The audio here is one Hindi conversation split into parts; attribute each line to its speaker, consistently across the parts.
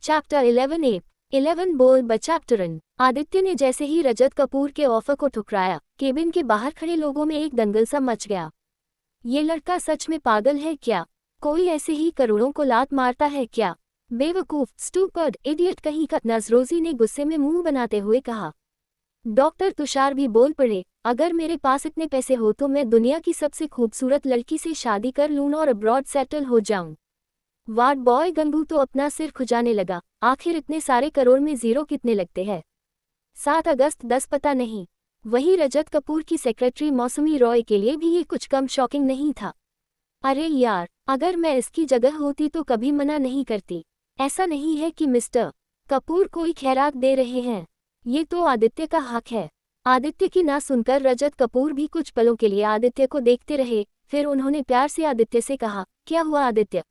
Speaker 1: चैप्टर 11 11 बोल बचैप्टरन। आदित्य ने जैसे ही रजत कपूर के ऑफर को ठुकराया, केबिन के बाहर खड़े लोगों में एक दंगल सा मच गया। ये लड़का सच में पागल है क्या? कोई ऐसे ही करोड़ों को लात मारता है क्या? बेवकूफ, स्टूपिड, इडियट कहीं का, नजरोजी ने गुस्से में मुंह बनाते हुए कहा। डॉक्टर तुषार भी बोल पड़े, अगर मेरे पास इतने पैसे हो तो मैं दुनिया की सबसे खूबसूरत लड़की से शादी कर लूं और अब्रॉड सेटल हो जाऊं। वार्ड बॉय गंगू तो अपना सिर खुजाने लगा, आखिर इतने सारे करोड़ में जीरो कितने लगते हैं? 7 अगस्त 10 पता नहीं। वही रजत कपूर की सेक्रेटरी मौसमी रॉय के लिए भी ये कुछ कम शॉकिंग नहीं था। अरे यार, अगर मैं इसकी जगह होती तो कभी मना नहीं करती। ऐसा नहीं है कि मिस्टर कपूर कोई खैरात दे रहे हैं, ये तो आदित्य का हक है। आदित्य की ना सुनकर रजत कपूर भी कुछ पलों के लिए आदित्य को देखते रहे, फिर उन्होंने प्यार से आदित्य से कहा, क्या हुआ आदित्य?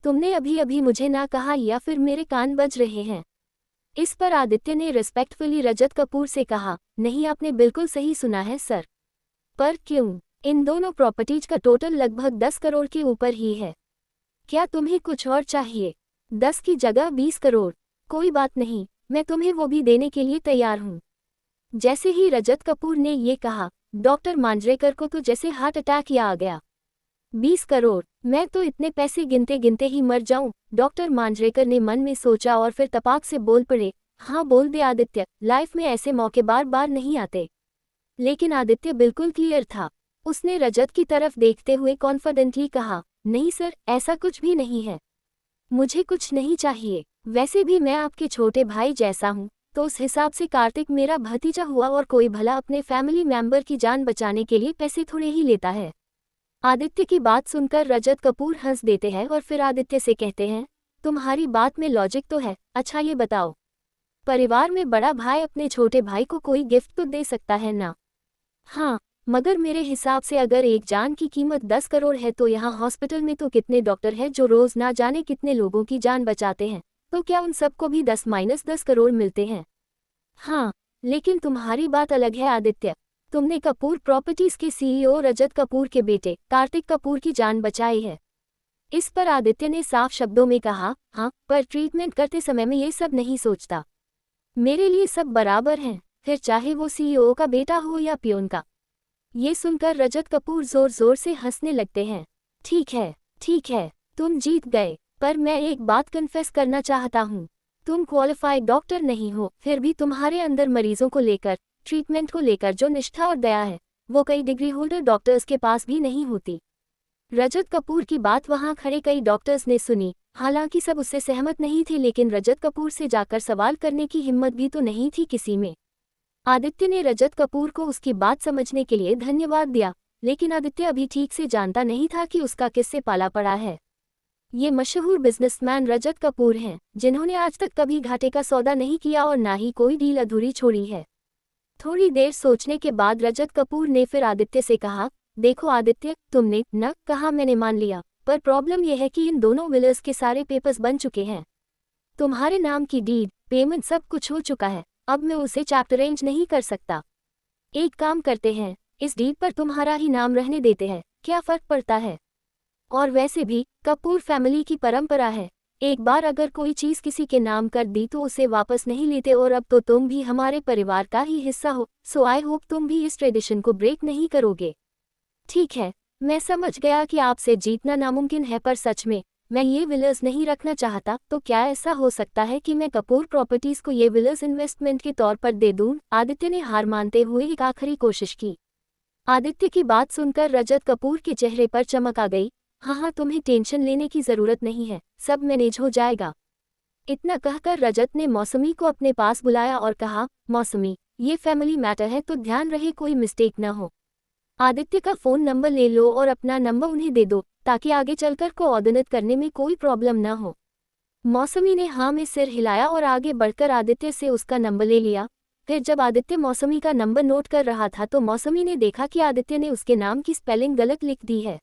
Speaker 1: तुमने अभी अभी मुझे ना कहा या फिर मेरे कान बज रहे हैं? इस पर आदित्य ने रिस्पेक्टफुली रजत कपूर से कहा, नहीं आपने बिल्कुल सही सुना है सर। पर क्यों? इन दोनों प्रॉपर्टीज का टोटल लगभग 10 करोड़ के ऊपर ही है। क्या तुम्हें कुछ और चाहिए? 10 की जगह 20 करोड़। कोई बात नहीं, मैं तुम्हें वो भी देने के लिए तैयार हूँ। जैसे ही रजत कपूर ने ये कहा, डॉक्टर मांजरेकर को तो जैसे हार्ट अटैक ही आ गया। 20 करोड़? मैं तो इतने पैसे गिनते गिनते ही मर जाऊं, डॉक्टर मांजरेकर ने मन में सोचा और फिर तपाक से बोल पड़े, हाँ बोल दे आदित्य, लाइफ में ऐसे मौके बार बार नहीं आते। लेकिन आदित्य बिल्कुल क्लियर था। उसने रजत की तरफ देखते हुए कॉन्फिडेंटली कहा, नहीं सर, ऐसा कुछ भी नहीं है। मुझे कुछ नहीं चाहिए। वैसे भी मैं आपके छोटे भाई जैसा हूँ, तो उस हिसाब से कार्तिक मेरा भतीजा हुआ और कोई भला अपने फैमिली मेंबर की जान बचाने के लिए पैसे थोड़े ही लेता है। आदित्य की बात सुनकर रजत कपूर हंस देते हैं और फिर आदित्य से कहते हैं, तुम्हारी बात में लॉजिक तो है। अच्छा ये बताओ, परिवार में बड़ा भाई अपने छोटे भाई को कोई गिफ्ट तो दे सकता है ना? हाँ, मगर मेरे हिसाब से अगर एक जान की कीमत 10 करोड़ है तो यहाँ हॉस्पिटल में तो कितने डॉक्टर हैं जो रोज ना जाने कितने लोगों की जान बचाते हैं, तो क्या उन सबको भी 10-10 करोड़ मिलते हैं? हाँ, लेकिन तुम्हारी बात अलग है आदित्य। तुमने कपूर प्रॉपर्टीज के सीईओ रजत कपूर के बेटे कार्तिक कपूर की जान बचाई है। इस पर आदित्य ने साफ शब्दों में कहा, हाँ, पर ट्रीटमेंट करते समय मैं ये सब नहीं सोचता। मेरे लिए सब बराबर हैं, फिर चाहे वो सीईओ का बेटा हो या पियोन का। ये सुनकर रजत कपूर जोर जोर से हंसने लगते हैं। ठीक है, तुम जीत गए, पर मैं एक बात कन्फेस करना चाहता हूँ। तुम क्वालिफाइड डॉक्टर नहीं हो, फिर भी तुम्हारे अंदर मरीजों को लेकर, ट्रीटमेंट को लेकर जो निष्ठा और दया है, वो कई डिग्री होल्डर डॉक्टर्स के पास भी नहीं होती। रजत कपूर की बात वहां खड़े कई डॉक्टर्स ने सुनी। हालांकि सब उससे सहमत नहीं थे, लेकिन रजत कपूर से जाकर सवाल करने की हिम्मत भी तो नहीं थी किसी में। आदित्य ने रजत कपूर को उसकी बात समझने के लिए धन्यवाद दिया, लेकिन आदित्य अभी ठीक से जानता नहीं था कि उसका किससे पाला पड़ा है। ये मशहूर बिजनेसमैन रजत कपूर हैं, जिन्होंने आज तक कभी घाटे का सौदा नहीं किया और ना ही कोई डील अधूरी छोड़ी है। थोड़ी देर सोचने के बाद रजत कपूर ने फिर आदित्य से कहा, देखो आदित्य, तुमने न कहा मैंने मान लिया, पर प्रॉब्लम यह है कि इन दोनों विलर्स के सारे पेपर्स बन चुके हैं। तुम्हारे नाम की डीड, पेमेंट सब कुछ हो चुका है। अब मैं उसे चैप्टरेंज नहीं कर सकता। एक काम करते हैं, इस डीड पर तुम्हारा ही नाम रहने देते हैं, क्या फर्क पड़ता है? और वैसे भी कपूर फैमिली की परंपरा है, एक बार अगर कोई चीज किसी के नाम कर दी तो उसे वापस नहीं लेते, और अब तो तुम भी हमारे परिवार का ही हिस्सा हो, सो आई होप तुम भी इस ट्रेडिशन को ब्रेक नहीं करोगे। ठीक है, मैं समझ गया कि आपसे जीतना नामुमकिन है, पर सच में मैं ये विलर्स नहीं रखना चाहता। तो क्या ऐसा हो सकता है कि मैं कपूर प्रॉपर्टीज को ये विलर्स इन्वेस्टमेंट के तौर पर दे दूं? आदित्य ने हार मानते हुए एक आखिरी कोशिश की। आदित्य की बात सुनकर रजत कपूर के चेहरे पर चमक आ गई। हाँ, तुम्हें टेंशन लेने की जरूरत नहीं है, सब मैनेज हो जाएगा। इतना कहकर रजत ने मौसमी को अपने पास बुलाया और कहा, मौसमी, ये फैमिली मैटर है तो ध्यान रहे कोई मिस्टेक न हो। आदित्य का फोन नंबर ले लो और अपना नंबर उन्हें दे दो, ताकि आगे चलकर कोऑर्डिनेट करने में कोई प्रॉब्लम ना हो। मौसमी ने हाँ में सिर हिलाया और आगे बढ़कर आदित्य से उसका नंबर ले लिया। फिर जब आदित्य मौसमी का नंबर नोट कर रहा था तो मौसमी ने देखा कि आदित्य ने उसके नाम की स्पेलिंग गलत लिख दी है।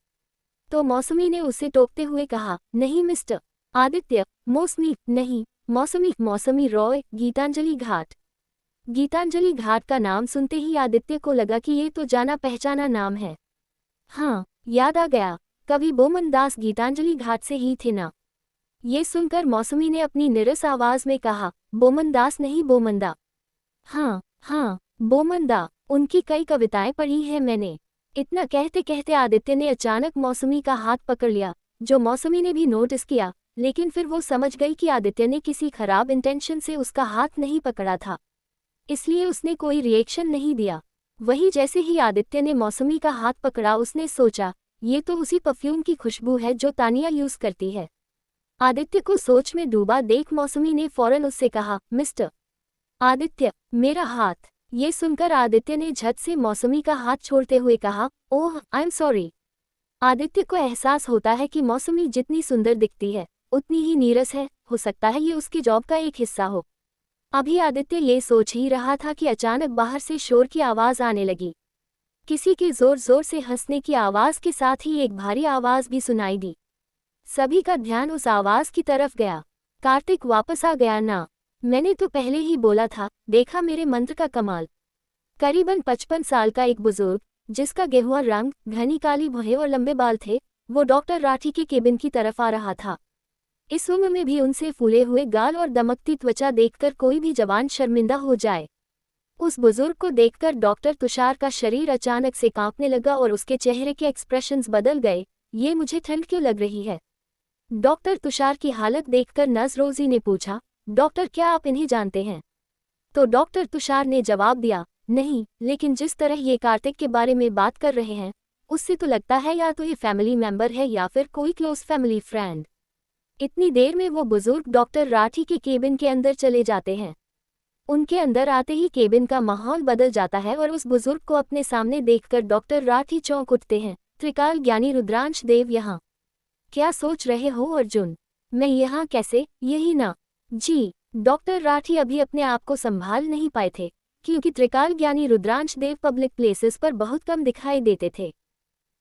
Speaker 1: तो मौसमी ने उसे टोकते हुए कहा, नहीं मिस्टर आदित्य, मौसमी नहीं, मौसमी, मौसमी रॉय, गीतांजलि घाट। गीतांजलि घाट का नाम सुनते ही आदित्य को लगा कि ये तो जाना पहचाना नाम है। हाँ, याद आ गया, कभी बोमन दास गीतांजलि घाट से ही थे ना। ये सुनकर मौसमी ने अपनी निरस आवाज में कहा, बोमनदास नहीं बोमंदा। हाँ हाँ, बोमंदा, उनकी कई कविताएं पढ़ी हैं मैंने। इतना कहते कहते आदित्य ने अचानक मौसमी का हाथ पकड़ लिया, जो मौसमी ने भी नोटिस किया, लेकिन फिर वो समझ गई कि आदित्य ने किसी खराब इंटेंशन से उसका हाथ नहीं पकड़ा था, इसलिए उसने कोई रिएक्शन नहीं दिया। वही जैसे ही आदित्य ने मौसमी का हाथ पकड़ा, उसने सोचा, ये तो उसी परफ्यूम की खुशबू है जो तानिया यूज करती है। आदित्य को सोच में डूबा देख मौसमी ने फौरन उससे कहा, मिस्टर आदित्य, मेरा हाथ। ये सुनकर आदित्य ने झट से मौसमी का हाथ छोड़ते हुए कहा, ओह आई एम सॉरी। आदित्य को एहसास होता है कि मौसमी जितनी सुंदर दिखती है उतनी ही नीरस है, हो सकता है ये उसकी जॉब का एक हिस्सा हो। अभी आदित्य ये सोच ही रहा था कि अचानक बाहर से शोर की आवाज आने लगी। किसी के जोर जोर से हंसने की आवाज के साथ ही एक भारी आवाज भी सुनाई दी। सभी का ध्यान उस आवाज की तरफ गया। कार्तिक वापस आ गया ना? मैंने तो पहले ही बोला था, देखा मेरे मंत्र का कमाल। करीबन 55 साल का एक बुजुर्ग, जिसका गेहुआ रंग, घनी काली भुहें और लंबे बाल थे, वो डॉक्टर राठी के केबिन की तरफ आ रहा था। इस उम्र में भी उनसे फूले हुए गाल और दमकती त्वचा देखकर कोई भी जवान शर्मिंदा हो जाए। उस बुजुर्ग को देखकर डॉक्टर तुषार का शरीर अचानक से कांपने लगा और उसके चेहरे के एक्सप्रेशंस बदल गए। ये मुझे ठंड क्यों लग रही है? डॉक्टर तुषार की हालत देखकर नर्स रोजी ने पूछा, डॉक्टर क्या आप इन्हें जानते हैं? तो डॉक्टर तुषार ने जवाब दिया, नहीं, लेकिन जिस तरह ये कार्तिक के बारे में बात कर रहे हैं, उससे तो लगता है या तो ये फैमिली मेंबर है या फिर कोई क्लोज फैमिली फ्रेंड। इतनी देर में वो बुजुर्ग डॉक्टर राठी के केबिन के अंदर चले जाते हैं। उनके अंदर आते ही केबिन का माहौल बदल जाता है और उस बुजुर्ग को अपने सामने देखकर डॉक्टर राठी चौंक उठते हैं। त्रिकाल ज्ञानी रुद्रांश देव यहाँ? क्या सोच रहे हो अर्जुन? मैं यहाँ कैसे? यही ना? जी। डॉक्टर राठी अभी अपने आप को संभाल नहीं पाए थे, क्योंकि त्रिकाल ज्ञानी रुद्रांश देव पब्लिक प्लेसेस पर बहुत कम दिखाई देते थे।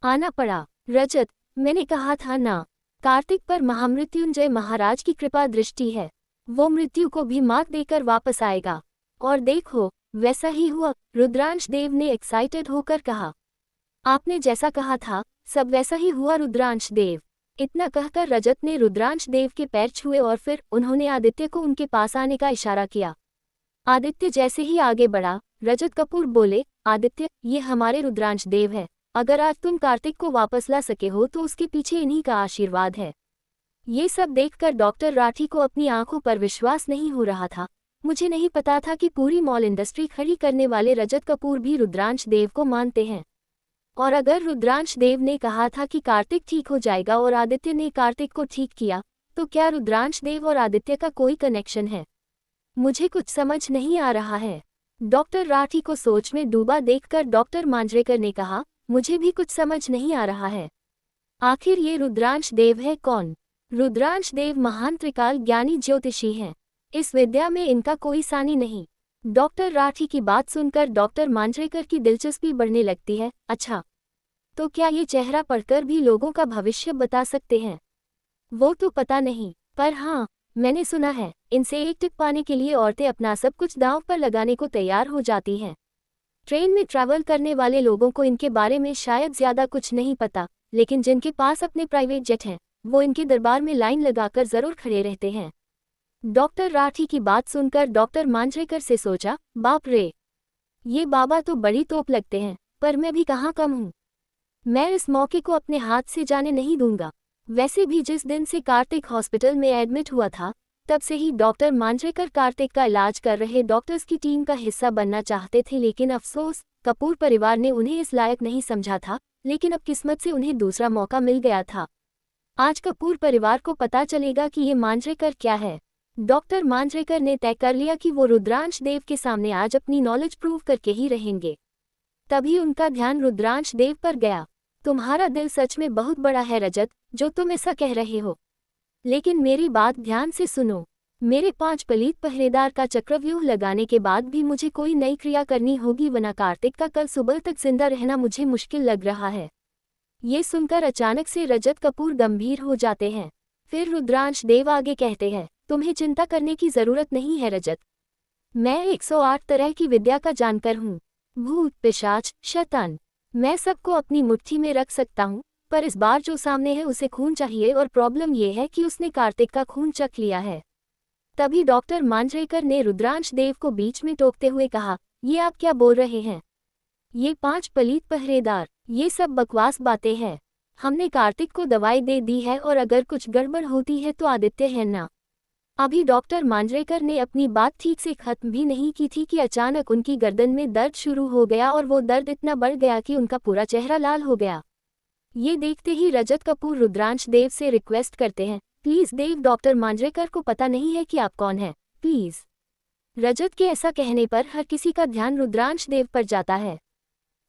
Speaker 1: आना पड़ा। रजत, मैंने कहा था ना, कार्तिक पर महामृत्युंजय महाराज की कृपा दृष्टि है, वो मृत्यु को भी मात देकर वापस आएगा। और देखो, वैसा ही हुआ, रुद्रांश देव ने एक्साइटेड होकर कहा। आपने जैसा कहा था, सब वैसा ही हुआ रुद्रांश देव। इतना कहकर रजत ने रुद्रांश देव के पैर छुए और फिर उन्होंने आदित्य को उनके पास आने का इशारा किया। आदित्य जैसे ही आगे बढ़ा, रजत कपूर बोले, आदित्य, ये हमारे रुद्रांश देव है। अगर आज तुम कार्तिक को वापस ला सके हो तो उसके पीछे इन्हीं का आशीर्वाद है। ये सब देखकर डॉक्टर राठी को अपनी आंखों पर विश्वास नहीं हो रहा था। मुझे नहीं पता था कि पूरी मॉल इंडस्ट्री खड़ी करने वाले रजत कपूर भी रुद्रांश देव को मानते हैं। और अगर रुद्रांश देव ने कहा था कि कार्तिक ठीक हो जाएगा और आदित्य ने कार्तिक को ठीक किया, तो क्या रुद्रांश देव और आदित्य का कोई कनेक्शन है? मुझे कुछ समझ नहीं आ रहा है। डॉक्टर राठी को सोच में डूबा देखकर डॉक्टर मांजरेकर ने कहा, मुझे भी कुछ समझ नहीं आ रहा है। आखिर ये रुद्रांश देव है कौन? रुद्रांश देव महान त्रिकाल ज्ञानी ज्योतिषी हैं। इस विद्या में इनका कोई सानी नहीं। डॉक्टर राठी की बात सुनकर डॉक्टर मांजरेकर की दिलचस्पी बढ़ने लगती है। अच्छा, तो क्या ये चेहरा पढ़कर भी लोगों का भविष्य बता सकते हैं? वो तो पता नहीं, पर हाँ, मैंने सुना है, इनसे एक टिप पाने के लिए औरतें अपना सब कुछ दांव पर लगाने को तैयार हो जाती हैं। ट्रेन में ट्रैवल करने वाले लोगों को इनके बारे में शायद ज्यादा कुछ नहीं पता, लेकिन जिनके पास अपने प्राइवेट जेट हैं, वो इनके दरबार में लाइन लगाकर जरूर खड़े रहते हैं। डॉक्टर राठी की बात सुनकर डॉक्टर मांजरेकर से सोचा, बाप रे, ये बाबा तो बड़ी तोप लगते हैं, पर मैं भी कहाँ कम हूँ। मैं इस मौके को अपने हाथ से जाने नहीं दूंगा। वैसे भी जिस दिन से कार्तिक हॉस्पिटल में एडमिट हुआ था, तब से ही डॉक्टर मांजरेकर कार्तिक का इलाज कर रहे डॉक्टर्स की टीम का हिस्सा बनना चाहते थे, लेकिन अफसोस, कपूर परिवार ने उन्हें इस लायक नहीं समझा था। लेकिन अब किस्मत से उन्हें दूसरा मौका मिल गया था। आज कपूर परिवार को पता चलेगा कि ये मांजरेकर क्या है। डॉक्टर मांजरेकर ने तय कर लिया कि वो रुद्रांश देव के सामने आज अपनी नॉलेज प्रूव करके ही रहेंगे। तभी उनका ध्यान रुद्रांश देव पर गया। तुम्हारा दिल सच में बहुत बड़ा है रजत, जो तुम ऐसा कह रहे हो। लेकिन मेरी बात ध्यान से सुनो। मेरे 5 पलीत पहरेदार का चक्रव्यूह लगाने के बाद भी मुझे कोई नई क्रिया करनी होगी, वरना कार्तिक का कल सुबह तक जिंदा रहना मुझे मुश्किल लग रहा है। ये सुनकर अचानक से रजत कपूर गंभीर हो जाते हैं। फिर रुद्रांश देव आगे कहते हैं, तुम्हें चिंता करने की जरूरत नहीं है रजत। मैं 108 तरह की विद्या का जानकर हूँ। भूत, पिशाच, शैतान, मैं सबको अपनी मुट्ठी में रख सकता हूँ, पर इस बार जो सामने है उसे खून चाहिए और प्रॉब्लम ये है कि उसने कार्तिक का खून चख लिया है। तभी डॉक्टर मांजरेकर ने रुद्रांश देव को बीच में टोकते हुए कहा, ये आप क्या बोल रहे हैं? ये 5 पलीत पहरेदार, ये सब बकवास बातें हैं। हमने कार्तिक को दवाई दे दी है और अगर कुछ गड़बड़ होती है तो आदित्य है ना। अभी डॉक्टर मांजरेकर ने अपनी बात ठीक से खत्म भी नहीं की थी कि अचानक उनकी गर्दन में दर्द शुरू हो गया और वो दर्द इतना बढ़ गया कि उनका पूरा चेहरा लाल हो गया। ये देखते ही रजत कपूर रुद्रांश देव से रिक्वेस्ट करते हैं, प्लीज देव, डॉक्टर मांजरेकर को पता नहीं है कि आप कौन हैं, प्लीज। रजत के ऐसा कहने पर हर किसी का ध्यान रुद्रांश देव पर जाता है।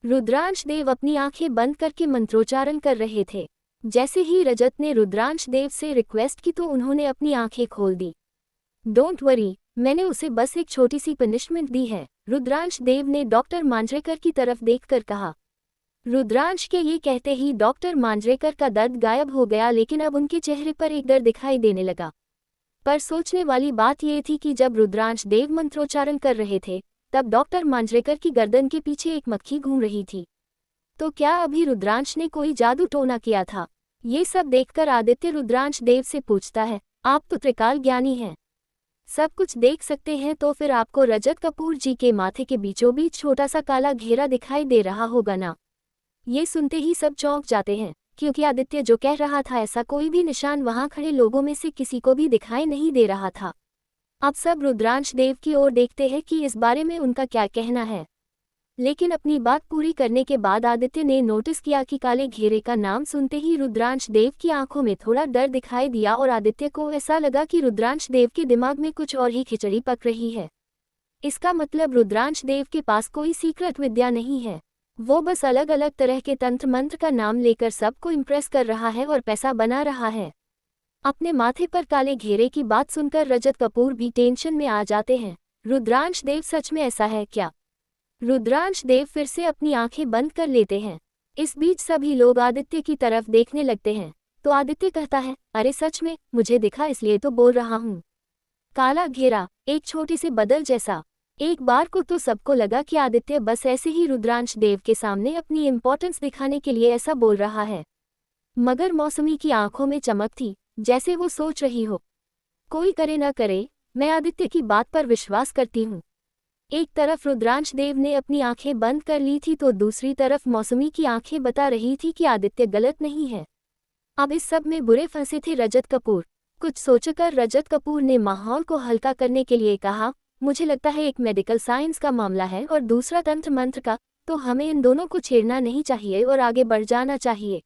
Speaker 1: रुद्रांश देव अपनी आंखें बंद करके मंत्रोच्चारण कर रहे थे। जैसे ही रजत ने रुद्रांश देव से रिक्वेस्ट की तो उन्होंने अपनी आंखें खोल दी। डोंट वरी, मैंने उसे बस एक छोटी सी पनिशमेंट दी है, रुद्रांश देव ने डॉक्टर मांजरेकर की तरफ देखकर कहा। रुद्रांश के ये कहते ही डॉक्टर मांजरेकर का दर्द गायब हो गया, लेकिन अब उनके चेहरे पर एक डर दिखाई देने लगा। पर सोचने वाली बात ये थी कि जब रुद्रांश देव मंत्रोच्चारण कर रहे थे तब डॉक्टर मांजरेकर की गर्दन के पीछे एक मक्खी घूम रही थी। तो क्या अभी रुद्रांश ने कोई जादू टोना किया था? ये सब देखकर आदित्य रुद्रांश देव से पूछता है, आप तो त्रिकाल ज्ञानी हैं, सब कुछ देख सकते हैं, तो फिर आपको रजत कपूर जी के माथे के बीचों बीच छोटा सा काला घेरा दिखाई दे रहा होगा ना। ये सुनते ही सब चौंक जाते हैं, क्योंकि आदित्य जो कह रहा था ऐसा कोई भी निशान वहां खड़े लोगों में से किसी को भी दिखाई नहीं दे रहा था। अब सब रुद्रांश देव की ओर देखते हैं कि इस बारे में उनका क्या कहना है। लेकिन अपनी बात पूरी करने के बाद आदित्य ने नोटिस किया कि काले घेरे का नाम सुनते ही रुद्रांश देव की आंखों में थोड़ा डर दिखाई दिया और आदित्य को ऐसा लगा कि रुद्रांश देव के दिमाग में कुछ और ही खिचड़ी पक रही है। इसका मतलब रुद्रांश देव के पास कोई सीक्रेट विद्या नहीं है, वो बस अलग अलग तरह के तंत्र मंत्र का नाम लेकर सबको इम्प्रेस कर रहा है और पैसा बना रहा है। अपने माथे पर काले घेरे की बात सुनकर रजत कपूर भी टेंशन में आ जाते हैं। रुद्रांश देव, सच में ऐसा है क्या? रुद्रांश देव फिर से अपनी आंखें बंद कर लेते हैं। इस बीच सभी लोग आदित्य की तरफ देखने लगते हैं, तो आदित्य कहता है, अरे सच में, मुझे दिखा इसलिए तो बोल रहा हूँ। काला घेरा, एक छोटी सी बदल जैसा। एक बार को तो सबको लगा कि आदित्य बस ऐसे ही रुद्रांश देव के सामने अपनी इम्पोर्टेंस दिखाने के लिए ऐसा बोल रहा है, मगर मौसमी की आंखों में चमक थी, जैसे वो सोच रही हो, कोई करे ना करे, मैं आदित्य की बात पर विश्वास करती हूँ। एक तरफ रुद्रांश देव ने अपनी आंखें बंद कर ली थी तो दूसरी तरफ मौसमी की आंखें बता रही थी कि आदित्य गलत नहीं है। अब इस सब में बुरे फंसे थे रजत कपूर। कुछ सोचकर रजत कपूर ने माहौल को हल्का करने के लिए कहा, मुझे लगता है एक मेडिकल साइंस का मामला है और दूसरा तंत्र मंत्र का, तो हमें इन दोनों को छेड़ना नहीं चाहिए और आगे बढ़ जाना चाहिए।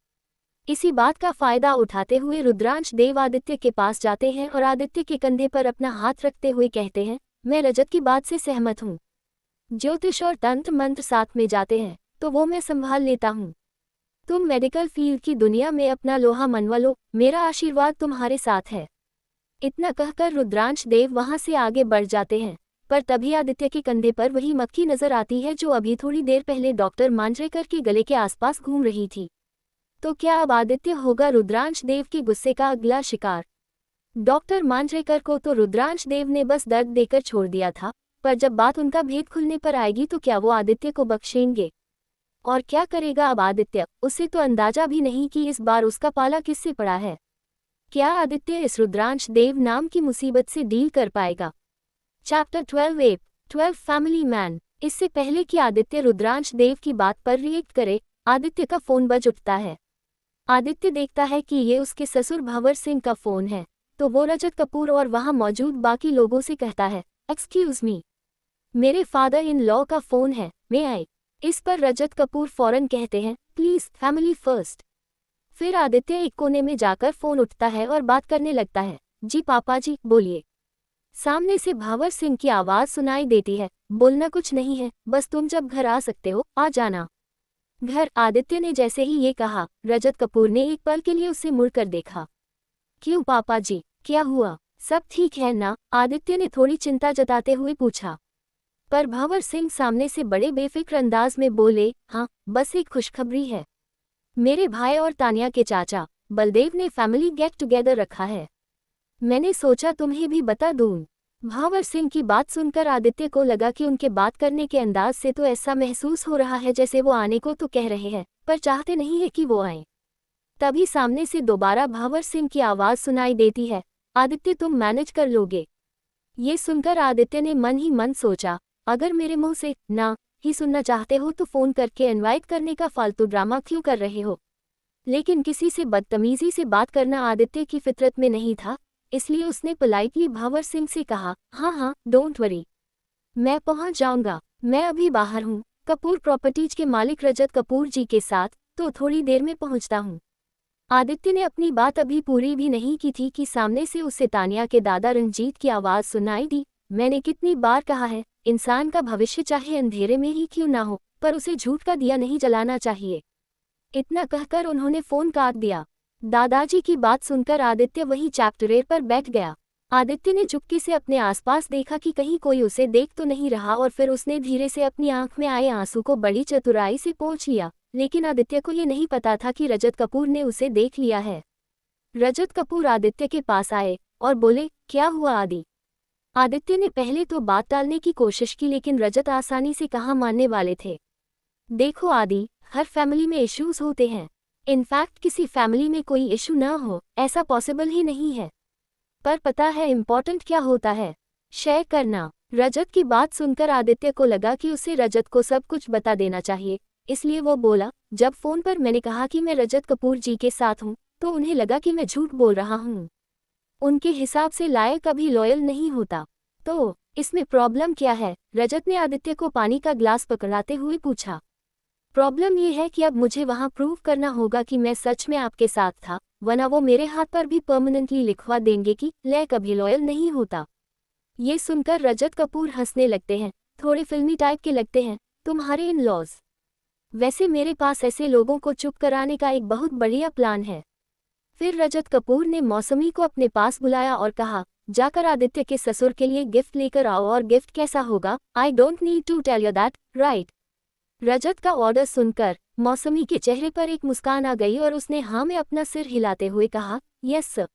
Speaker 1: इसी बात का फायदा उठाते हुए रुद्रांश देव आदित्य के पास जाते हैं और आदित्य के कंधे पर अपना हाथ रखते हुए कहते हैं, मैं रजत की बात से सहमत हूँ। ज्योतिष और तंत्र मंत्र साथ में जाते हैं तो वो मैं संभाल लेता हूँ। तुम मेडिकल फील्ड की दुनिया में अपना लोहा मनवा लो, मेरा आशीर्वाद तुम्हारे साथ है। इतना कहकर रुद्रांश देव वहां से आगे बढ़ जाते हैं, पर तभी आदित्य के कंधे पर वही मक्खी नजर आती है जो अभी थोड़ी देर पहले डॉक्टर मांजरेकर के गले के आसपास घूम रही थी। तो क्या अब आदित्य होगा रुद्रांश देव के गुस्से का अगला शिकार? डॉक्टर मांजरेकर को तो रुद्रांश देव ने बस दर्द देकर छोड़ दिया था, पर जब बात उनका भेद खुलने पर आएगी तो क्या वो आदित्य को बख्शेंगे? और क्या करेगा अब आदित्य? उसे तो अंदाजा भी नहीं कि इस बार उसका पाला किससे पड़ा है। क्या आदित्य इस रुद्रांश देव नाम की मुसीबत से डील कर पाएगा? Chapter 12 12 family man. इससे पहले कि आदित्य रुद्रांश देव की बात पर रिएक्ट करे, आदित्य का फोन बज उठता है। आदित्य देखता है कि ये उसके ससुर भंवर सिंह का फोन है, तो वो रजत कपूर और वहां मौजूद बाकी लोगों से कहता है, एक्सक्यूज मी, मेरे फादर इन लॉ का फोन है, मैं आई। इस पर रजत कपूर फौरन कहते हैं, प्लीज फैमिली फर्स्ट। फिर आदित्य एक कोने में जाकर फोन उठता है और बात करने लगता है, जी पापा जी, बोलिए। सामने से भंवर सिंह की आवाज सुनाई देती है, बोलना कुछ नहीं है, बस तुम जब घर आ सकते हो आ जाना। घर। आदित्य ने जैसे ही ये कहा, रजत कपूर ने एक पल के लिए उसे मुड़कर देखा। क्यों पापा जी, क्या हुआ? सब ठीक है ना? आदित्य ने थोड़ी चिंता जताते हुए पूछा। पर भंवर सिंह सामने से बड़े बेफिक्र अंदाज में बोले, हाँ, बस एक खुशखबरी है। मेरे भाई और तानिया के चाचा बलदेव ने फैमिली गेट टुगेदर रखा है, मैंने सोचा तुम्हें भी बता दूं। भंवर सिंह की बात सुनकर आदित्य को लगा कि उनके बात करने के अंदाज से तो ऐसा महसूस हो रहा है जैसे वो आने को तो कह रहे हैं, पर चाहते नहीं है कि वो आए। तभी सामने से दोबारा भंवर सिंह की आवाज सुनाई देती है, आदित्य तुम मैनेज कर लोगे। ये सुनकर आदित्य ने मन ही मन सोचा, अगर मेरे मुंह से ना ही सुनना चाहते हो तो फोन करके इनवाइट करने का फालतू ड्रामा क्यों कर रहे हो। लेकिन किसी से बदतमीजी से बात करना आदित्य की फितरत में नहीं था, इसलिए उसने पोलाइटली भंवर सिंह से कहा, हाँ हाँ डोंट वरी, मैं पहुंच जाऊंगा, मैं अभी बाहर हूँ, कपूर प्रॉपर्टीज के मालिक रजत कपूर जी के साथ, तो थोड़ी देर में पहुंचता हूँ। आदित्य ने अपनी बात अभी पूरी भी नहीं की थी कि सामने से उसे तानिया के दादा रंजीत की आवाज सुनाई दी, मैंने कितनी बार कहा है, इंसान का भविष्य चाहे अंधेरे में ही क्यों ना हो, पर उसे झूठ का दिया नहीं जलाना चाहिए। इतना कहकर उन्होंने फोन काट दिया। दादाजी की बात सुनकर आदित्य वहीं चैप्टरेर पर बैठ गया। आदित्य ने चुपके से अपने आसपास देखा कि कहीं कोई उसे देख तो नहीं रहा और फिर उसने धीरे से अपनी आंख में आए आंसू को बड़ी चतुराई से पोंछ लिया, लेकिन आदित्य को ये नहीं पता था कि रजत कपूर ने उसे देख लिया है। रजत कपूर आदित्य के पास आए और बोले, क्या हुआ आदि। आदित्य ने पहले तो बात टालने की कोशिश की, लेकिन रजत आसानी से कहाँ मानने वाले थे। देखो आदि, हर फैमिली में इश्यूज होते हैं, इनफैक्ट किसी फैमिली में कोई इशू ना हो ऐसा पॉसिबल ही नहीं है, पर पता है इम्पोर्टेंट क्या होता है, शेयर करना। रजत की बात सुनकर आदित्य को लगा कि उसे रजत को सब कुछ बता देना चाहिए, इसलिए वो बोला, जब फोन पर मैंने कहा कि मैं रजत कपूर जी के साथ हूँ तो उन्हें लगा कि मैं झूठ बोल रहा हूँ। उनके हिसाब से लायक कभी लॉयल नहीं होता, तो इसमें प्रॉब्लम क्या है। रजत ने आदित्य को पानी का ग्लास पकड़ाते हुए पूछा। प्रॉब्लम ये है कि अब मुझे वहाँ प्रूव करना होगा कि मैं सच में आपके साथ था, वरना वो मेरे हाथ पर भी परमानेंटली लिखवा देंगे कि लय कभी लॉयल नहीं होता। ये सुनकर रजत कपूर हंसने लगते हैं, थोड़े फिल्मी टाइप के लगते हैं तुम्हारे इन लॉज। वैसे मेरे पास ऐसे लोगों को चुप कराने का एक बहुत बढ़िया प्लान है। फिर रजत कपूर ने मौसमी को अपने पास बुलाया और कहा, जाकर आदित्य के ससुर के लिए गिफ्ट लेकर आओ। और गिफ्ट कैसा होगा, I don't need to tell you that, right. Rajat का ऑर्डर सुनकर मौसमी के चेहरे पर एक मुस्कान आ गई और उसने हाँ में अपना सिर हिलाते हुए कहा, यस सर।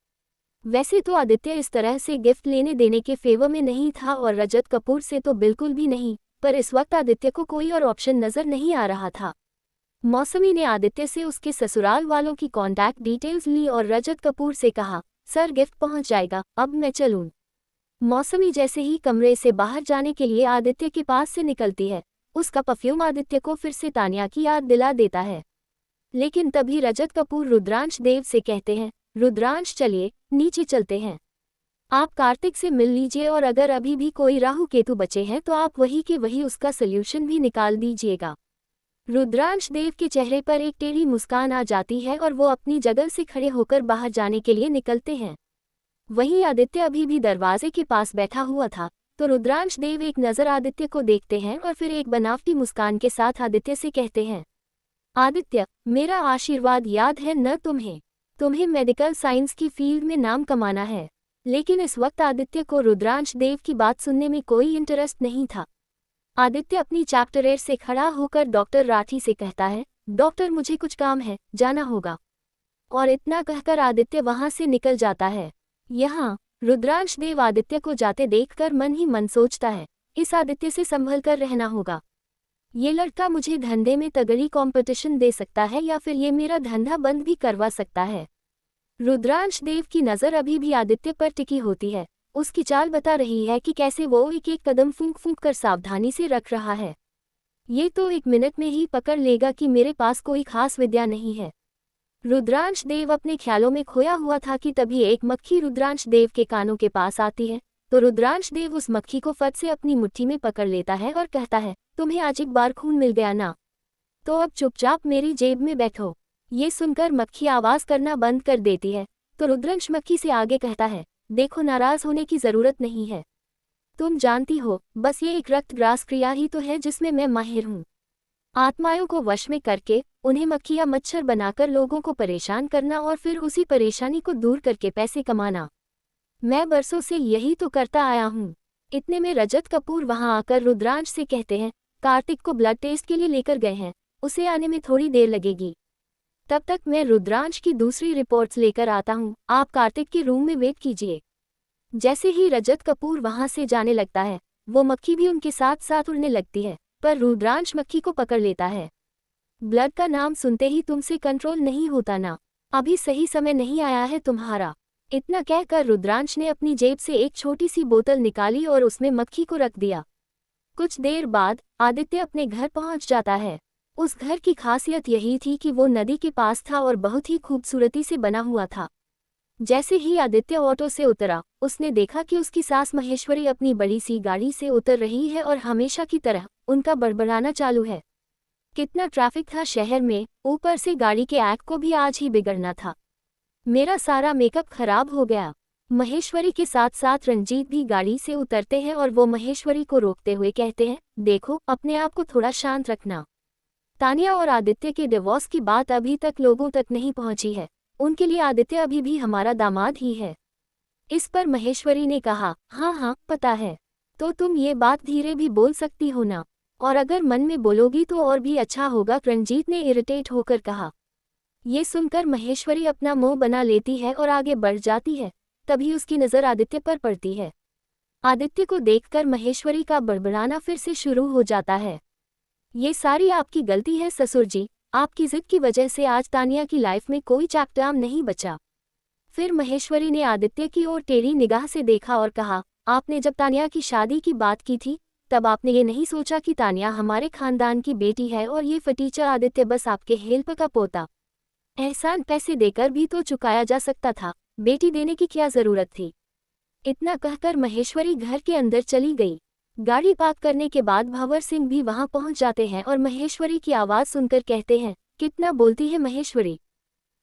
Speaker 1: वैसे तो आदित्य इस तरह से गिफ्ट लेने देने के फेवर में नहीं था और रजत कपूर से तो बिल्कुल भी नहीं, पर इस वक्त आदित्य को कोई और ऑप्शन नजर नहीं आ रहा था। मौसमी ने आदित्य से उसके ससुराल वालों की कॉन्टैक्ट डिटेल्स ली और रजत कपूर से कहा, सर गिफ्ट पहुंच जाएगा, अब मैं चलूं। मौसमी जैसे ही कमरे से बाहर जाने के लिए आदित्य के पास से निकलती है, उसका परफ्यूम आदित्य को फिर से तानिया की याद दिला देता है। लेकिन तभी रजत कपूर रुद्रांश देव से कहते हैं, रुद्रांश चलिए नीचे चलते हैं, आप कार्तिक से मिल लीजिए और अगर अभी भी कोई राहु केतु बचे हैं तो आप वही के वही उसका सल्यूशन भी निकाल दीजिएगा। रुद्रांश देव के चेहरे पर एक टेढ़ी मुस्कान आ जाती है और वो अपनी जगह से खड़े होकर बाहर जाने के लिए निकलते हैं। वहीं आदित्य अभी भी दरवाजे के पास बैठा हुआ था, तो रुद्रांश देव एक नज़र आदित्य को देखते हैं और फिर एक बनावटी मुस्कान के साथ आदित्य से कहते हैं, आदित्य मेरा आशीर्वाद याद है न तुम्हें, तुम्हें मेडिकल साइंस की फील्ड में नाम कमाना है। लेकिन इस वक्त आदित्य को रुद्रांश देव की बात सुनने में कोई इंटरेस्ट नहीं था। आदित्य अपनी चैप्टरेर से खड़ा होकर डॉक्टर राठी से कहता है, डॉक्टर मुझे कुछ काम है, जाना होगा। और इतना कहकर आदित्य वहां से निकल जाता है। यहाँ रुद्रांश देव आदित्य को जाते देखकर मन ही मन सोचता है, इस आदित्य से संभल कर रहना होगा। ये लड़का मुझे धंधे में तगड़ी कंपटीशन दे सकता है या फिर ये मेरा धंधा बंद भी करवा सकता है। रुद्रांश देव की नज़र अभी भी आदित्य पर टिकी होती है, उसकी चाल बता रही है कि कैसे वो एक एक कदम फूंक फूंक कर सावधानी से रख रहा है। ये तो एक मिनट में ही पकड़ लेगा कि मेरे पास कोई खास विद्या नहीं है। रुद्रांश देव अपने ख्यालों में खोया हुआ था कि तभी एक मक्खी रुद्रांश देव के कानों के पास आती है, तो रुद्रांश देव उस मक्खी को फट से अपनी मुट्ठी में पकड़ लेता है और कहता है, तुम्हें आज एक बार खून मिल गया ना, तो अब चुपचाप मेरी जेब में बैठो। ये सुनकर मक्खी आवाज करना बंद कर देती है, तो रुद्रांश मक्खी से आगे कहता है, देखो नाराज होने की जरूरत नहीं है, तुम जानती हो बस ये एक रक्त ग्रास क्रिया ही तो है जिसमें मैं माहिर हूँ। आत्माओं को वश में करके उन्हें मक्खी या मच्छर बनाकर लोगों को परेशान करना और फिर उसी परेशानी को दूर करके पैसे कमाना, मैं बरसों से यही तो करता आया हूँ। इतने में रजत कपूर वहां आकर रुद्रांश से कहते हैं, कार्तिक को ब्लड टेस्ट के लिए लेकर गए हैं, उसे आने में थोड़ी देर लगेगी, तब तक मैं रुद्रांश की दूसरी रिपोर्ट्स लेकर आता हूँ, आप कार्तिक के रूम में वेट कीजिए। जैसे ही रजत कपूर वहां से जाने लगता है, वो मक्खी भी उनके साथ साथ उड़ने लगती है, पर रुद्रांश मक्खी को पकड़ लेता है। ब्लड का नाम सुनते ही तुमसे कंट्रोल नहीं होता ना, अभी सही समय नहीं आया है तुम्हारा। इतना कहकर रुद्रांश ने अपनी जेब से एक छोटी सी बोतल निकाली और उसमें मक्खी को रख दिया। कुछ देर बाद आदित्य अपने घर पहुंच जाता है। उस घर की खासियत यही थी कि वो नदी के पास था और बहुत ही खूबसूरती से बना हुआ था। जैसे ही आदित्य ऑटो से उतरा, उसने देखा कि उसकी सास महेश्वरी अपनी बड़ी सी गाड़ी से उतर रही है और हमेशा की तरह उनका बड़बड़ाना चालू है। कितना ट्रैफिक था शहर में, ऊपर से गाड़ी के एक्ट को भी आज ही बिगड़ना था। मेरा सारा मेकअप खराब हो गया। महेश्वरी के साथ साथ रंजीत भी गाड़ी से उतरते हैं और वो महेश्वरी को रोकते हुए कहते हैं, देखो अपने आप को थोड़ा शांत रखना। तानिया और आदित्य के डिवोर्स की बात अभी तक लोगों तक नहीं पहुंची है। उनके लिए आदित्य अभी भी हमारा दामाद ही है। इस पर महेश्वरी ने कहा, हाँ हाँ पता है। तो तुम ये बात धीरे भी बोल सकती हो ना, और अगर मन में बोलोगी तो और भी अच्छा होगा, रंजीत ने इरिटेट होकर कहा। ये सुनकर महेश्वरी अपना मुंह बना लेती है और आगे बढ़ जाती है। तभी उसकी नज़र आदित्य पर पड़ती है। आदित्य को देखकर महेश्वरी का बड़बड़ाना फिर से शुरू हो जाता है। ये सारी आपकी गलती है ससुर जी, आपकी जिद की वजह से आज तानिया की लाइफ में कोई चैप्टर नहीं बचा। फिर महेश्वरी ने आदित्य की ओर टेढ़ी निगाह से देखा और कहा, आपने जब तानिया की शादी की बात की थी तब आपने ये नहीं सोचा कि तानिया हमारे खानदान की बेटी है और ये फटीचर आदित्य बस आपके हेल्प का पोता। एहसान पैसे देकर भी तो चुकाया जा सकता था, बेटी देने की क्या जरूरत थी। इतना कहकर महेश्वरी घर के अंदर चली गई। गाड़ी पार्क करने के बाद भंवर सिंह भी वहां पहुंच जाते हैं और महेश्वरी की आवाज सुनकर कहते हैं, कितना बोलती है महेश्वरी।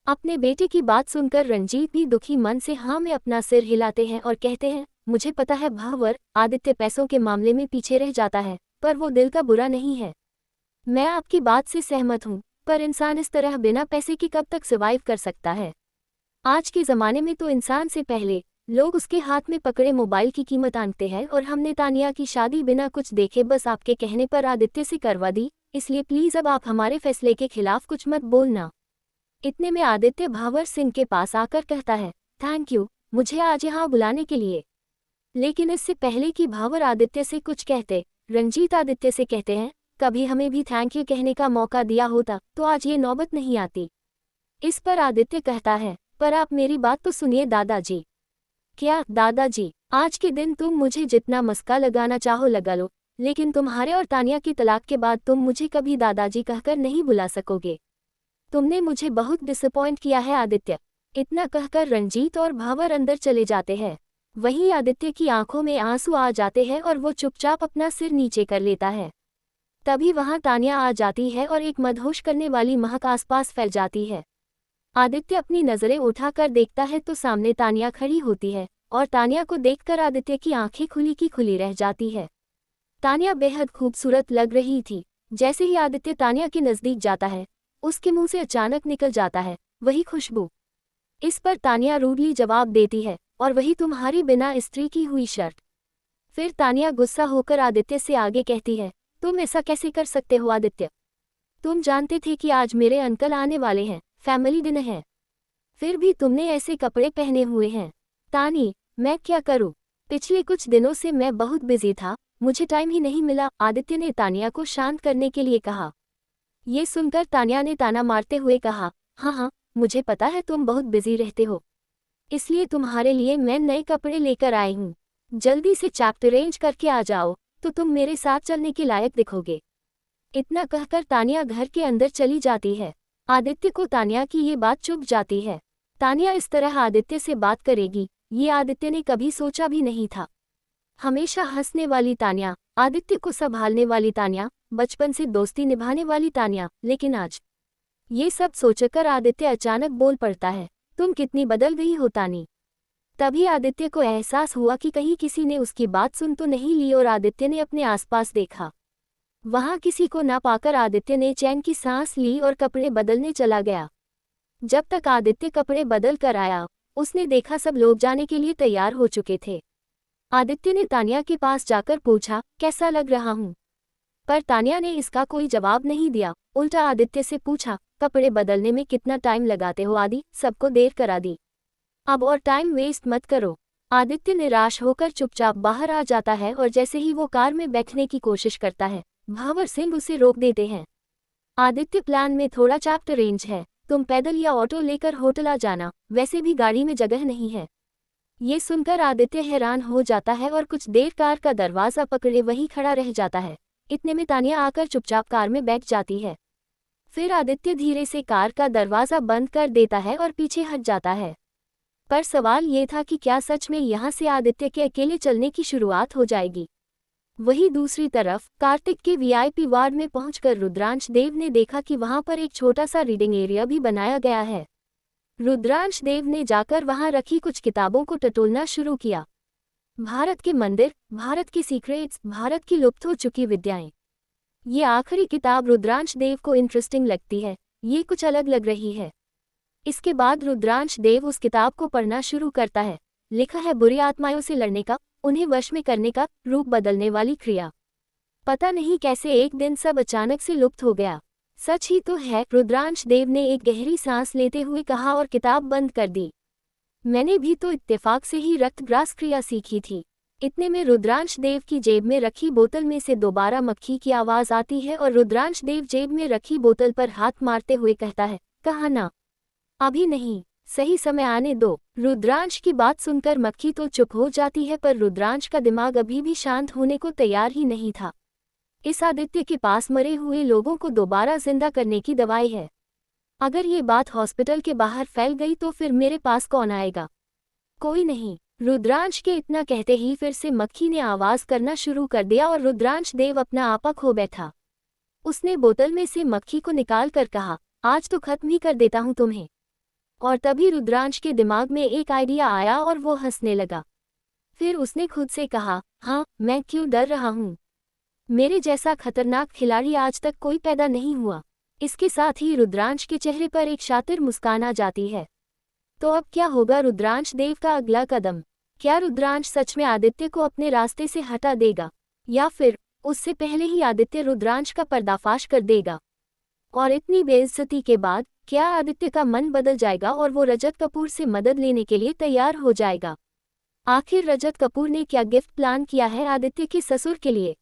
Speaker 1: अपने बेटे की बात सुनकर रंजीत भी दुखी मन से हाँ में अपना सिर हिलाते हैं और कहते हैं, मुझे पता है भंवर, आदित्य पैसों के मामले में पीछे रह जाता है, पर वो दिल का बुरा नहीं है। मैं आपकी बात से सहमत हूँ, पर इंसान इस तरह बिना पैसे के कब तक सर्वाइव कर सकता है। आज के ज़माने में तो इंसान से पहले लोग उसके हाथ में पकड़े मोबाइल की कीमत आंकते हैं और हमने तानिया की शादी बिना कुछ देखे बस आपके कहने पर आदित्य से करवा दी, इसलिए प्लीज़ अब आप हमारे फैसले के खिलाफ कुछ मत बोलना। इतने में आदित्य भंवर सिंह के पास आकर कहता है, थैंक यू मुझे आज यहाँ बुलाने के लिए। लेकिन इससे पहले कि भंवर आदित्य से कुछ कहते, रंजीत आदित्य से कहते हैं, कभी हमें भी थैंक यू कहने का मौका दिया होता तो आज ये नौबत नहीं आती। इस पर आदित्य कहता है, पर आप मेरी बात तो सुनिए दादाजी। क्या दादाजी, आज के दिन तुम मुझे जितना मस्का लगाना चाहो लगा लो, लेकिन तुम्हारे और तानिया की तलाक के बाद तुम मुझे कभी दादाजी कहकर नहीं बुला सकोगे। तुमने मुझे बहुत डिसअपॉइंट किया है आदित्य। इतना कहकर रंजीत और भंवर अंदर चले जाते हैं। वहीं आदित्य की आंखों में आंसू आ जाते हैं और वो चुपचाप अपना सिर नीचे कर लेता है। तभी वहां तानिया आ जाती है और एक मदहोश करने वाली महक आसपास फैल जाती है। आदित्य अपनी नजरें उठाकर देखता है तो सामने तानिया खड़ी होती है और तानिया को देखकर आदित्य की आंखें खुली की खुली रह जाती है। तानिया बेहद खूबसूरत लग रही थी। जैसे ही आदित्य तानिया के नजदीक जाता है, उसके मुंह से अचानक निकल जाता है, वही खुशबू। इस पर तानिया रूडली जवाब देती है, और वही तुम्हारी बिना इस्त्री की हुई शर्ट। फिर तानिया गुस्सा होकर आदित्य से आगे कहती है, तुम ऐसा कैसे कर सकते हो आदित्य? तुम जानते थे कि आज मेरे अंकल आने वाले हैं, फैमिली डिनर है, फिर भी तुमने ऐसे कपड़े पहने हुए हैं। तानी, मैं क्या करूं? पिछले कुछ दिनों से मैं बहुत बिजी था, मुझे टाइम ही नहीं मिला, आदित्य ने तानिया को शांत करने के लिए कहा। ये सुनकर तानिया ने ताना मारते हुए कहा, हाँ हाँ मुझे पता है तुम बहुत बिजी रहते हो, इसलिए तुम्हारे लिए मैं नए कपड़े लेकर आई हूँ। जल्दी से चैप्टर अरेंज करके आ जाओ तो तुम मेरे साथ चलने के लायक दिखोगे। इतना कहकर तानिया घर के अंदर चली जाती है। आदित्य को तानिया की ये बात चुभ जाती है। तानिया इस तरह आदित्य से बात करेगी, ये आदित्य ने कभी सोचा भी नहीं था। हमेशा हंसने वाली तानिया, आदित्य को संभालने वाली तानिया, बचपन से दोस्ती निभाने वाली तानिया, लेकिन आज ये सब सोचकर आदित्य अचानक बोल पड़ता है, तुम कितनी बदल गई हो तानी। तभी आदित्य को एहसास हुआ कि कहीं किसी ने उसकी बात सुन तो नहीं ली और आदित्य ने अपने आसपास देखा। वहां किसी को ना पाकर आदित्य ने चैन की सांस ली और कपड़े बदलने चला गया। जब तक आदित्य कपड़े बदल कर आया, उसने देखा सब लोग जाने के लिए तैयार हो चुके थे। आदित्य ने तानिया के पास जाकर पूछा, कैसा लग रहा हूँ? पर तानिया ने इसका कोई जवाब नहीं दिया। उल्टा आदित्य से पूछा, कपड़े बदलने में कितना टाइम लगाते हो आदि? सबको देर करा दी, अब और टाइम वेस्ट मत करो। आदित्य निराश होकर चुपचाप बाहर आ जाता है और जैसे ही वो कार में बैठने की कोशिश करता है, भंवर सिंह उसे रोक देते हैं। आदित्य प्लान में थोड़ा चैप्टर रेंज है, तुम पैदल या ऑटो लेकर होटल आ जाना, वैसे भी गाड़ी में जगह नहीं है। ये सुनकर आदित्य हैरान हो जाता है और कुछ देर कार का दरवाज़ा पकड़े वहीं खड़ा रह जाता है। इतने में तानिया आकर चुपचाप कार में बैठ जाती है। फिर आदित्य धीरे से कार का दरवाज़ा बंद कर देता है और पीछे हट जाता है। पर सवाल ये था कि क्या सच में यहाँ से आदित्य के अकेले चलने की शुरुआत हो जाएगी। वहीं दूसरी तरफ कार्तिक के वीआईपी वार्ड में पहुंचकर रुद्रांश देव ने देखा कि वहां पर एक छोटा सा रीडिंग एरिया भी बनाया गया है। रुद्रांश देव ने जाकर वहां रखी कुछ किताबों को टटोलना शुरू किया। भारत के मंदिर, भारत की सीक्रेट्स, भारत की लुप्त हो चुकी विद्याएं। ये आखिरी किताब रुद्रांश देव को इंटरेस्टिंग लगती है, ये कुछ अलग लग रही है। इसके बाद रुद्रांश देव उस किताब को पढ़ना शुरू करता है। लिखा है बुरी आत्माओं से लड़ने का, उन्हें वश में करने का, रूप बदलने वाली क्रिया। पता नहीं कैसे एक दिन सब अचानक से लुप्त हो गया। सच ही तो है, रुद्रांश देव ने एक गहरी सांस लेते हुए कहा और किताब बंद कर दी। मैंने भी तो इत्तेफाक से ही रक्तग्रास क्रिया सीखी थी। इतने में रुद्रांश देव की जेब में रखी बोतल में से दोबारा मक्खी की आवाज़ आती है और रुद्रांश देव जेब में रखी बोतल पर हाथ मारते हुए कहता है, कहा ना, अभी नहीं, सही समय आने दो। रुद्रांश की बात सुनकर मक्खी तो चुप हो जाती है, पर रुद्रांश का दिमाग अभी भी शांत होने को तैयार ही नहीं था। इस आदित्य के पास मरे हुए लोगों को दोबारा जिंदा करने की दवाई है। अगर ये बात हॉस्पिटल के बाहर फैल गई तो फिर मेरे पास कौन आएगा? कोई नहीं। रुद्रांश के इतना कहते ही फिर से मक्खी ने आवाज़ करना शुरू कर दिया और रुद्रांश देव अपना आपा खो बैठा। उसने बोतल में से मक्खी को निकाल कर कहा, आज तो खत्म ही कर देता हूँ तुम्हें। और तभी रुद्रांश के दिमाग में एक आइडिया आया और वो हंसने लगा। फिर उसने खुद से कहा, हाँ, मैं क्यों डर रहा हूँ? मेरे जैसा खतरनाक खिलाड़ी आज तक कोई पैदा नहीं हुआ। इसके साथ ही रुद्रांश के चेहरे पर एक शातिर मुस्कान आ जाती है। तो अब क्या होगा रुद्रांश देव का अगला कदम? क्या रुद्रांश सच में आदित्य को अपने रास्ते से हटा देगा, या फिर उससे पहले ही आदित्य रुद्रांश का पर्दाफाश कर देगा? और इतनी बेइज्जती के बाद क्या आदित्य का मन बदल जाएगा और वो रजत कपूर से मदद लेने के लिए तैयार हो जाएगा? आखिर रजत कपूर ने क्या गिफ्ट प्लान किया है आदित्य के ससुर के लिए?